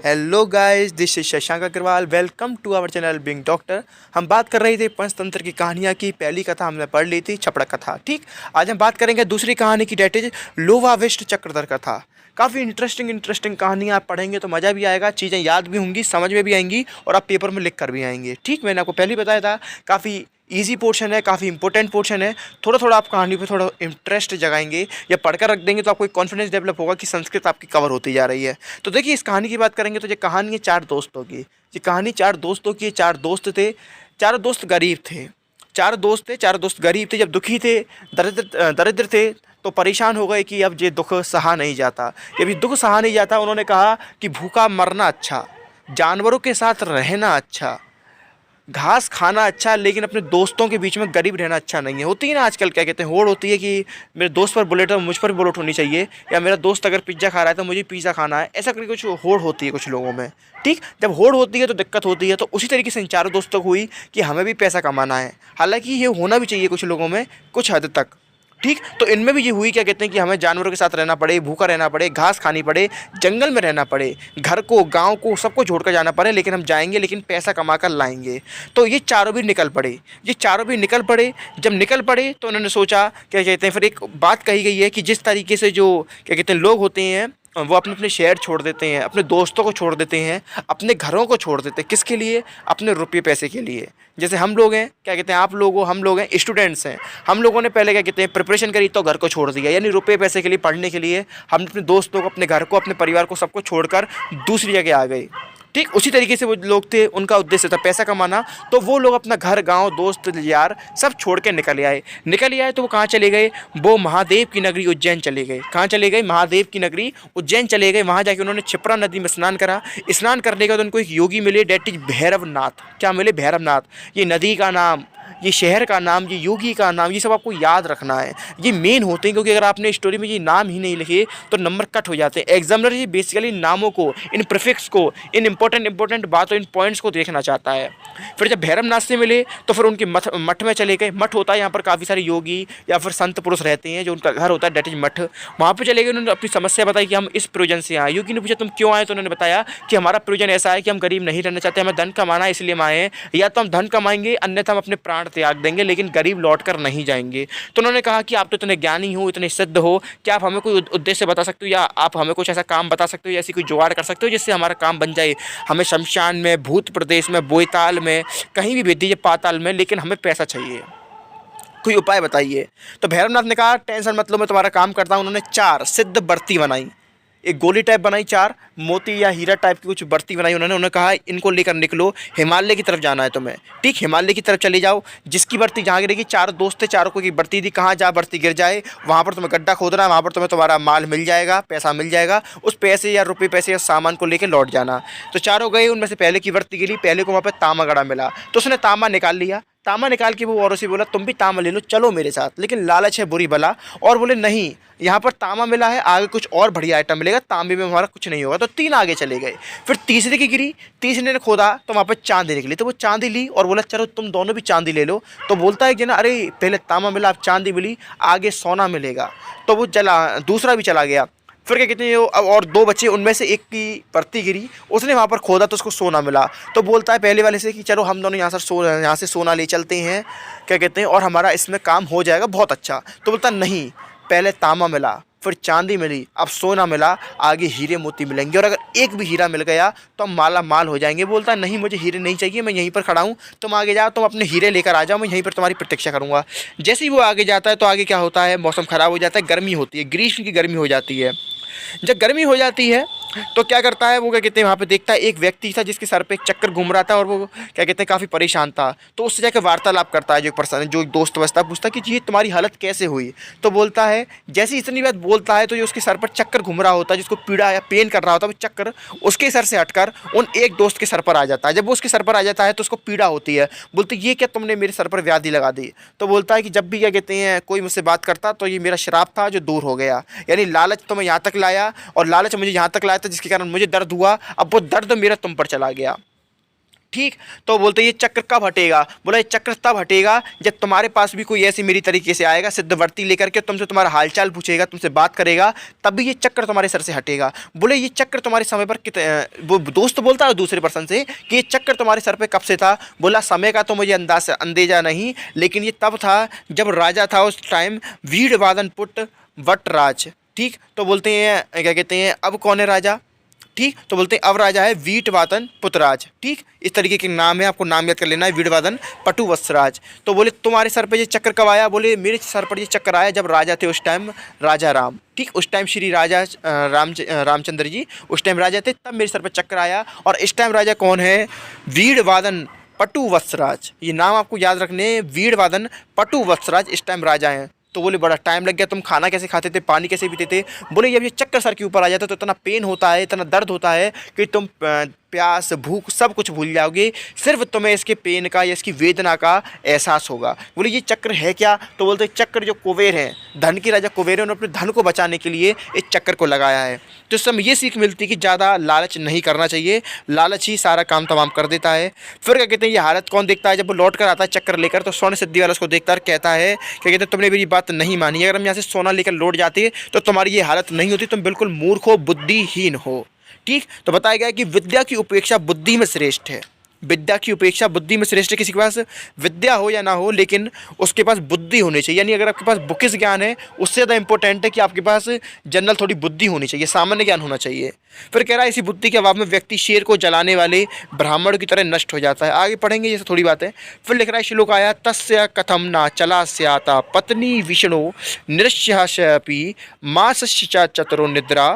Hello guys, this is Shashank Agrawal. Welcome to our channel being doctor. हम बात कर रहे थे पंचतंत्र की कहानियाँ की। पहली कथा हमने पढ़ ली थी, छपड़ा कथा। ठीक, आज हम बात करेंगे दूसरी कहानी की, डेट इज लोवाविष्ट चक्रधर कथा। काफ़ी इंटरेस्टिंग कहानियाँ आप पढ़ेंगे तो मज़ा भी आएगा, चीज़ें याद भी होंगी, समझ में भी आएंगी और आप पेपर में लिख कर भी आएंगे। ठीक, मैंने आपको पहले बताया था काफ़ी ईजी पोर्शन है, काफ़ी इंपॉर्टेंट पोर्शन है। थोड़ा थोड़ा आप कहानी पे थोड़ा इंटरेस्ट जगाएंगे या पढ़कर रख देंगे तो आपको एक कॉन्फिडेंस डेवलप होगा कि संस्कृत आपकी कवर होती जा रही है। तो देखिए, इस कहानी की बात करेंगे तो ये कहानी है चार दोस्तों की। ये कहानी चार दोस्तों की। चार दोस्त थे, चारों दोस्त गरीब थे। चारों दोस्त गरीब थे, जब दुखी थे, दरिद्र थे, तो परेशान हो गए कि अब ये दुख सहा नहीं जाता। जब ये दुख सहा नहीं जाता, उन्होंने कहा कि भूखा मरना अच्छा, जानवरों के साथ रहना अच्छा, घास खाना अच्छा, लेकिन अपने दोस्तों के बीच में गरीब रहना अच्छा नहीं है। होती है ना आजकल, क्या कहते हैं, होड़ होती है कि मेरे दोस्त पर बुलेट है, मुझ पर भी बुलेट होनी चाहिए, या मेरा दोस्त अगर पिज्ज़ा खा रहा है तो मुझे पिज़्ज़ा खाना है। ऐसा करके कुछ होड़ होती है कुछ लोगों में। ठीक, जब होड़ होती है तो दिक्कत होती है। तो उसी तरीके से इन चारों दोस्तों को हुई कि हमें भी पैसा कमाना है। हालांकि ये होना भी चाहिए कुछ लोगों में, कुछ हद तक। ठीक, तो इनमें भी ये हुई, क्या कहते हैं, कि हमें जानवरों के साथ रहना पड़े, भूखा रहना पड़े, घास खानी पड़े, जंगल में रहना पड़े, घर को, गांव को, सबको छोड़कर जाना पड़े, लेकिन हम जाएंगे, लेकिन पैसा कमा कर लाएंगे। तो ये चारों भी निकल पड़े। जब निकल पड़े तो उन्होंने सोचा, क्या कहते हैं, फिर एक बात कही गई है कि जिस तरीके से जो, क्या कहते हैं, लोग होते हैं वो अपने अपने शहर छोड़ देते हैं, अपने दोस्तों को छोड़ देते हैं, अपने घरों को छोड़ देते हैं। किसके लिए? अपने रुपये पैसे के लिए। जैसे हम लोग हैं, क्या कहते हैं, आप लोग हो, हम लोग हैं, स्टूडेंट्स हैं। हम लोगों ने पहले, क्या कहते हैं, प्रिपरेशन करी तो घर को छोड़ दिया, यानी रुपये पैसे के लिए, पढ़ने के लिए हम अपने दोस्तों को, अपने घर को, अपने परिवार को, सबको छोड़कर दूसरी जगह आ गए। ठीक, उसी तरीके से वो लोग थे, उनका उद्देश्य था पैसा कमाना। तो वो लोग अपना घर, गांव, दोस्त यार सब छोड़ के निकल आए। तो वो कहाँ चले गए? वो महादेव की नगरी उज्जैन चले गए। कहाँ चले गए? महादेव की नगरी उज्जैन चले गए। वहाँ जाके उन्होंने क्षिप्रा नदी में स्नान करा। स्नान करने के बाद उनको एक योगी मिले, डेट इज भैरवनाथ। क्या मिले? भैरवनाथ। ये नदी का नाम, ये शहर का नाम, ये योगी का नाम, ये सब आपको याद रखना है। ये मेन होते हैं, क्योंकि अगर आपने स्टोरी में ये नाम ही नहीं लिखे तो नंबर कट हो जाते हैं। एग्जामिनर ये बेसिकली नामों को, इन प्रीफिक्स को, इन इंपॉर्टेंट बातों, इन पॉइंट्स को देखना चाहता है। फिर जब भैरवनाथ से मिले तो फिर उनके मठ में चले गए। मठ होता है, यहाँ पर काफ़ी सारे योगी या फिर संत पुरुष रहते हैं, जो उनका घर होता है, डेट इज मठ। वहाँ पर चले गए। उन्होंने अपनी समस्या बताई कि हम इस प्रयोजन से आए। योगी ने पूछा तुम क्यों आए? तो उन्होंने बताया कि हमारा प्रयोजन ऐसा है कि हम गरीब नहीं रहना चाहते, हमें धन कमाना है, इसलिए हम आए हैं। या तो हम धन कमाएंगे, अन्यथा हम अपने प्राण त्याग देंगे, लेकिन गरीब लौट कर नहीं जाएंगे। तो उन्होंने कहा कि आप तो इतने ज्ञानी हो, इतने सिद्ध हो, क्या आप हमें कोई उद्देश्य बता सकते हो, या आप हमें कुछ ऐसा काम बता सकते हो, या ऐसी कोई जुगाड़ कर सकते हो जिससे हमारा काम बन जाए? हमें शमशान में, भूत प्रदेश में, बोईताल में, कहीं भी भेज दीजिए, पाताल में, लेकिन हमें पैसा चाहिए, कोई उपाय बताइए। तो भैरवनाथ ने कहा टेंशन मत लो, मैं तुम्हारा काम करता हूँ। उन्होंने 4 सिद्ध बर्ती बनाई, एक गोली टाइप बनाई, 4 मोती या हीरा टाइप की कुछ बर्ती बनाई। उन्होंने कहा इनको लेकर निकलो, हिमालय की तरफ जाना है तुम्हें। ठीक, हिमालय की तरफ चले जाओ। जिसकी बर्ती जहाँ गिरेगी, 4 दोस्त थे, चारों को की बर्ती थी, कहाँ जहाँ बर्ती गिर जाए वहाँ पर तुम्हें गड्ढा खोदना है, वहाँ पर तुम्हें तुम्हारा माल मिल जाएगा, पैसा मिल जाएगा। उस पैसे या रुपये पैसे या सामान को लेकर लौट जाना। तो चारों गए। उनमें से पहले की बर्ती गिरी, पहले को वहाँ पर तांबा गड़ा मिला, तो उसने तांबा निकाल लिया। तांबा निकाल के वो औरों से बोला तुम भी तांबा ले लो, चलो मेरे साथ, लेकिन लालच है बुरी बला। और बोले नहीं, यहाँ पर तांबा मिला है, आगे कुछ और बढ़िया आइटम मिलेगा, तांबे में हमारा कुछ नहीं होगा। तो 3 आगे चले गए। फिर तीसरे की गिरी, तीसरे ने खोदा तो वहाँ पर चांदी निकली, तो वो चांदी ली और बोला चलो तुम दोनों भी चांदी ले लो। तो बोलता है कि ना, अरे पहले तांबा मिला, अब चांदी मिली, आगे सोना मिलेगा। तो वो दूसरा भी चला गया। फिर क्या कहते हैं, अब और 2 बचे, उनमें से एक की बर्ती गिरी, उसने वहाँ पर खोदा तो उसको सोना मिला। तो बोलता है पहले वाले से कि चलो हम दोनों यहाँ से सोना ले चलते हैं, क्या कहते हैं, और हमारा इसमें काम हो जाएगा बहुत अच्छा। तो बोलता नहीं, पहले तांबा मिला, फिर चांदी मिली, अब सोना मिला, आगे हीरे मोती मिलेंगे, और अगर एक भी हीरा मिल गया तो हम माला माल हो जाएंगे। बोलता है नहीं, मुझे हीरे नहीं चाहिए, मैं यहीं पर खड़ा हूँ, तुम आगे जाओ, तुम अपने हीरे लेकर आ जाओ, मैं यहीं पर तुम्हारी प्रतीक्षा करूँगा। जैसे ही वो आगे जाता है तो आगे क्या होता है, मौसम ख़राब हो जाता है, गर्मी होती है, ग्रीष्म की गर्मी हो जाती है। जब गर्मी हो जाती है तो क्या करता है वो, क्या कहते हैं, वहाँ पे देखता है एक व्यक्ति था जिसके सर पे एक चक्कर घूम रहा था, और वो, क्या कहते हैं, काफ़ी परेशान था। तो उससे जाकर वार्तालाप करता है, जो एक पर्सन, जो एक दोस्त बसता, पूछता है कि ये तुम्हारी हालत कैसे हुई? तो बोलता है, जैसे इतनी बात बोलता है तो जो उसके सर पर चक्कर घूम रहा होता है, जिसको पीड़ा या पेन कर रहा होता है, वो चक्कर उसके सर से हटकर उन एक दोस्त के सर पर आ जाता है। जब वो उसके सर पर आ जाता है तो उसको पीड़ा होती है। बोलते ये क्या तुमने मेरे सर पर व्याधि लगा दी? तो बोलता है कि जब भी, क्या कहते हैं, कोई मुझसे बात करता तो ये मेरा श्राप था जो दूर हो गया, यानी लालच तो मैं यहाँ तक लाया, और लालच मुझे यहाँ तक लाया था जिसके कारण मुझे दर्द हुआ, अब वो दर्द मेरा तुम पर चला गया। ठीक। तो बोलते ये चक्र कब हटेगा? बोला ये चक्र तब हटेगा जब तुम्हारे पास भी कोई ऐसी मेरी तरीके से आएगा सिद्धवर्ती लेकर के, तुमसे तुम्हारा हालचाल पूछेगा, तुमसे बात करेगा, तभी ये चक्र तुम्हारे सर से हटेगा। बोले ये चक्र तुम्हारे समय पर वो दोस्त बोलता है दूसरे पर्सन से कि ये चक्र तुम्हारे सर पे कब से था? बोला समय का तो मुझे अंदेजा नहीं, लेकिन ये तब था जब राजा था उस टाइम वीरवादन पुट वटराज। ठीक। तो बोलते हैं क्या कहते हैं, अब कौन है राजा? ठीक। तो बोलते हैं अब राजा है वीटवादन पुतराज। ठीक। इस तरीके के नाम है, आपको नाम याद कर लेना है, वीटवादन पटुवत्सराज। तो बोले तुम्हारे सर पे ये चक्कर कब आया? बोले मेरे सर पर ये चक्कर आया जब राजा थे उस टाइम राजा राम। ठीक। उस टाइम श्री राजा रामचंद्र जी उस टाइम राजा थे, तब मेरे सर पर चक्कर आया। और इस टाइम राजा कौन है? वीरवादन पटुवत्सराज। ये नाम आपको याद रखने, वीरवादन पटुवत्सराज इस टाइम राजा हैं। तो बोले बड़ा टाइम लग गया, तुम खाना कैसे खाते थे, पानी कैसे पीते थे? बोले जब ये चक्कर सर के ऊपर आ जाता है तो इतना पेन होता है, इतना दर्द होता है कि तुम प्यास भूख सब कुछ भूल जाओगे, सिर्फ तुम्हें इसके पेन का या इसकी वेदना का एहसास होगा। बोले ये चक्र है क्या? तो बोलते चक्र जो कुबेर हैं, धन के राजा कुबेर हैं, उन्होंने अपने धन को बचाने के लिए इस चक्कर को लगाया है। तो इस समय ये सीख मिलती है कि ज़्यादा लालच नहीं करना चाहिए, लालच ही सारा काम तमाम कर देता है। फिर क्या कहते हैं, ये हालत कौन देखता है? जब वो लौट कर आता है चक्कर लेकर तो स्वर्ण सिद्धि वाला उसको देखता है, कहता है क्या कहते हैं, तुमने मेरी बात नहीं मानी, अगर हम यहाँ से सोना लेकर लौट जाते तो तुम्हारी ये हालत नहीं होती, तुम बिल्कुल मूर्ख हो, बुद्धिहीन हो। ठीक। तो बताया गया कि विद्या की उपेक्षा बुद्धि में श्रेष्ठ है, विद्या की उपेक्षा बुद्धि में श्रेष्ठ है। किसी के पास विद्या हो या ना हो, लेकिन उसके पास बुद्धि होनी चाहिए। यानी अगर आपके पास बुकिश ज्ञान है, उससे ज़्यादा इंपॉर्टेंट है कि आपके पास जनरल थोड़ी बुद्धि होनी चाहिए, सामान्य ज्ञान होना चाहिए। फिर कह रहा है इसी बुद्धि के अभाव में व्यक्ति शेर को जलाने वाले ब्राह्मण की तरह नष्ट हो जाता है। आगे पढ़ेंगे ये थोड़ी बात है। फिर लिख रहा है श्लोक आया, तस्य कथम ना चला स्याता पत्नी विष्णु नृष्यपि मासश्च चतुरो निद्रा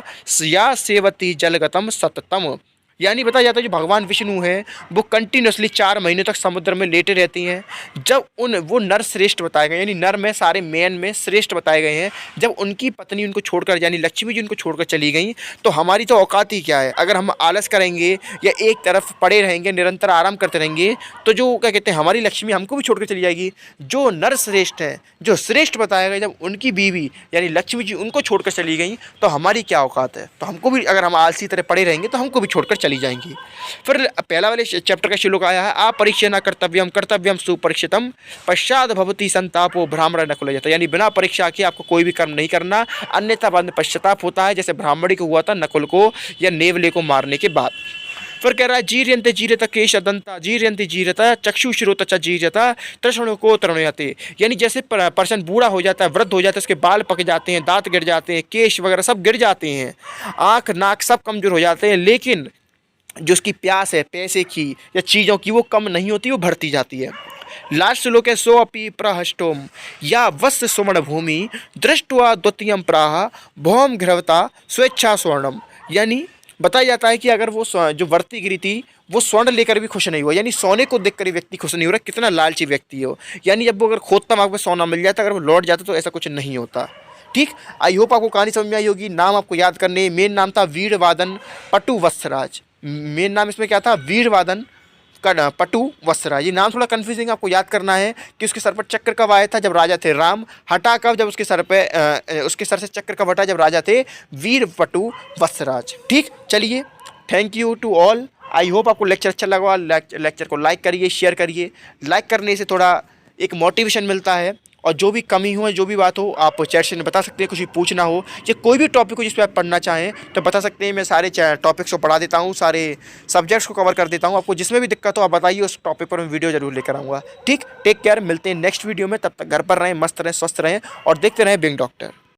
या सेवती जलगतम सततम। यानी बताया जाता है जो भगवान विष्णु हैं वो कंटिन्यूसली 4 महीने तक समुद्र में लेटे रहती हैं। जब वो नर श्रेष्ठ बताए गए, यानी नर में सारे मैन में श्रेष्ठ बताए गए हैं, जब उनकी पत्नी उनको छोड़कर यानी लक्ष्मी जी उनको छोड़कर चली गई, तो हमारी तो औकात ही क्या है? अगर हम आलस करेंगे या एक तरफ पड़े रहेंगे, निरंतर आराम करते रहेंगे, तो जो क्या कहते हैं हमारी लक्ष्मी हमको भी छोड़कर चली जाएगी। जो नर श्रेष्ठ है, जो श्रेष्ठ बताया गया, जब उनकी बीवी यानी लक्ष्मी जी उनको छोड़कर चली गई, तो हमारी क्या औकात है? तो हमको भी, अगर हम आलसी तरह पड़े रहेंगे तो हमको भी छोड़कर चली जाएंगी। फिर पहला वाले चैप्टर का श्लोक आया है, अपरीक्षण कर्तव्यम कर्तव्यम सुपरीक्षितम पश्चात भवती संतापो ब्राह्मण नकुल जाता। यानी बिना परीक्षा के आपको कोई भी कर्म नहीं करना, अन्यथा बाद में पश्चाताप होता है, जैसे ब्राह्मणी को हुआ था नकुल को या नेवले को मारने के बाद। फिर कह रहा है जीर्यंते जीरता केश दंता जीर्यंते जीरता चक्षुश्रोत च जीरता तृष्ण को तृणयते। यानी जैसे पर्सन बूढ़ा हो जाता है, वृद्ध हो जाता है, उसके बाल पक जाते हैं, दांत गिर जाते हैं, केश वगैरह सब गिर जाते हैं, आँख नाक सब कमजोर हो जाते हैं, लेकिन जो उसकी प्यास है पैसे की या चीज़ों की वो कम नहीं होती, वो बढ़ती जाती है। लास्ट श्लोक है, सो अपि प्रहष्टोम या वस्य सुमण भूमि दृष्टवा द्वितीयम प्राह भौम घृवता स्वेच्छा स्वर्णम। यानी बताया जाता है कि अगर वो जो वर्ती गिरी थी वो स्वर्ण लेकर भी खुश नहीं हुआ, यानी सोने को देखकर ही व्यक्ति खुश नहीं हो रहा, कितना लालची व्यक्ति हो। यानी जब वो अगर खोदता वहाँ पर सोना मिल जाता, अगर वो लौट जाता तो ऐसा कुछ नहीं होता। ठीक। आई होप आपको कहानी समझ में आई होगी। नाम आपको याद करने, मेन नाम था वीरवादन पटुवत्सराज। मेन नाम इसमें क्या था? वीरवादन पटुवत्सराज। ये नाम थोड़ा कन्फ्यूजिंग, आपको याद करना है कि उसके सर पर चक्र कब आया था? जब राजा थे राम। हटा कब? जब उसके सर पे उसके सर से चक्र कब हटा? जब राजा थे वीर पटुवत्सराज। ठीक। चलिए, thank you to all. I hope आपको लेक्चर अच्छा लगा। लेक्चर को लाइक करिए, शेयर करिए। लाइक करने से थोड़ा एक मोटिवेशन मिलता है, और जो भी कमी हो, जो भी बात हो, आप चैट से बता सकते हैं। कुछ भी पूछना हो या कोई भी टॉपिक हो जिस पर आप पढ़ना चाहें तो बता सकते हैं। मैं सारे टॉपिक्स को पढ़ा देता हूँ, सारे सब्जेक्ट्स को कवर कर देता हूँ। आपको जिसमें भी दिक्कत हो आप बताइए, उस टॉपिक पर मैं वीडियो जरूर लेकर आऊँगा। ठीक। टेक केयर, मिलते हैं नेक्स्ट वीडियो में। तब तक घर पर रहें, मस्त रहें, स्वस्थ रहें और देखते रहें बिंग डॉक्टर।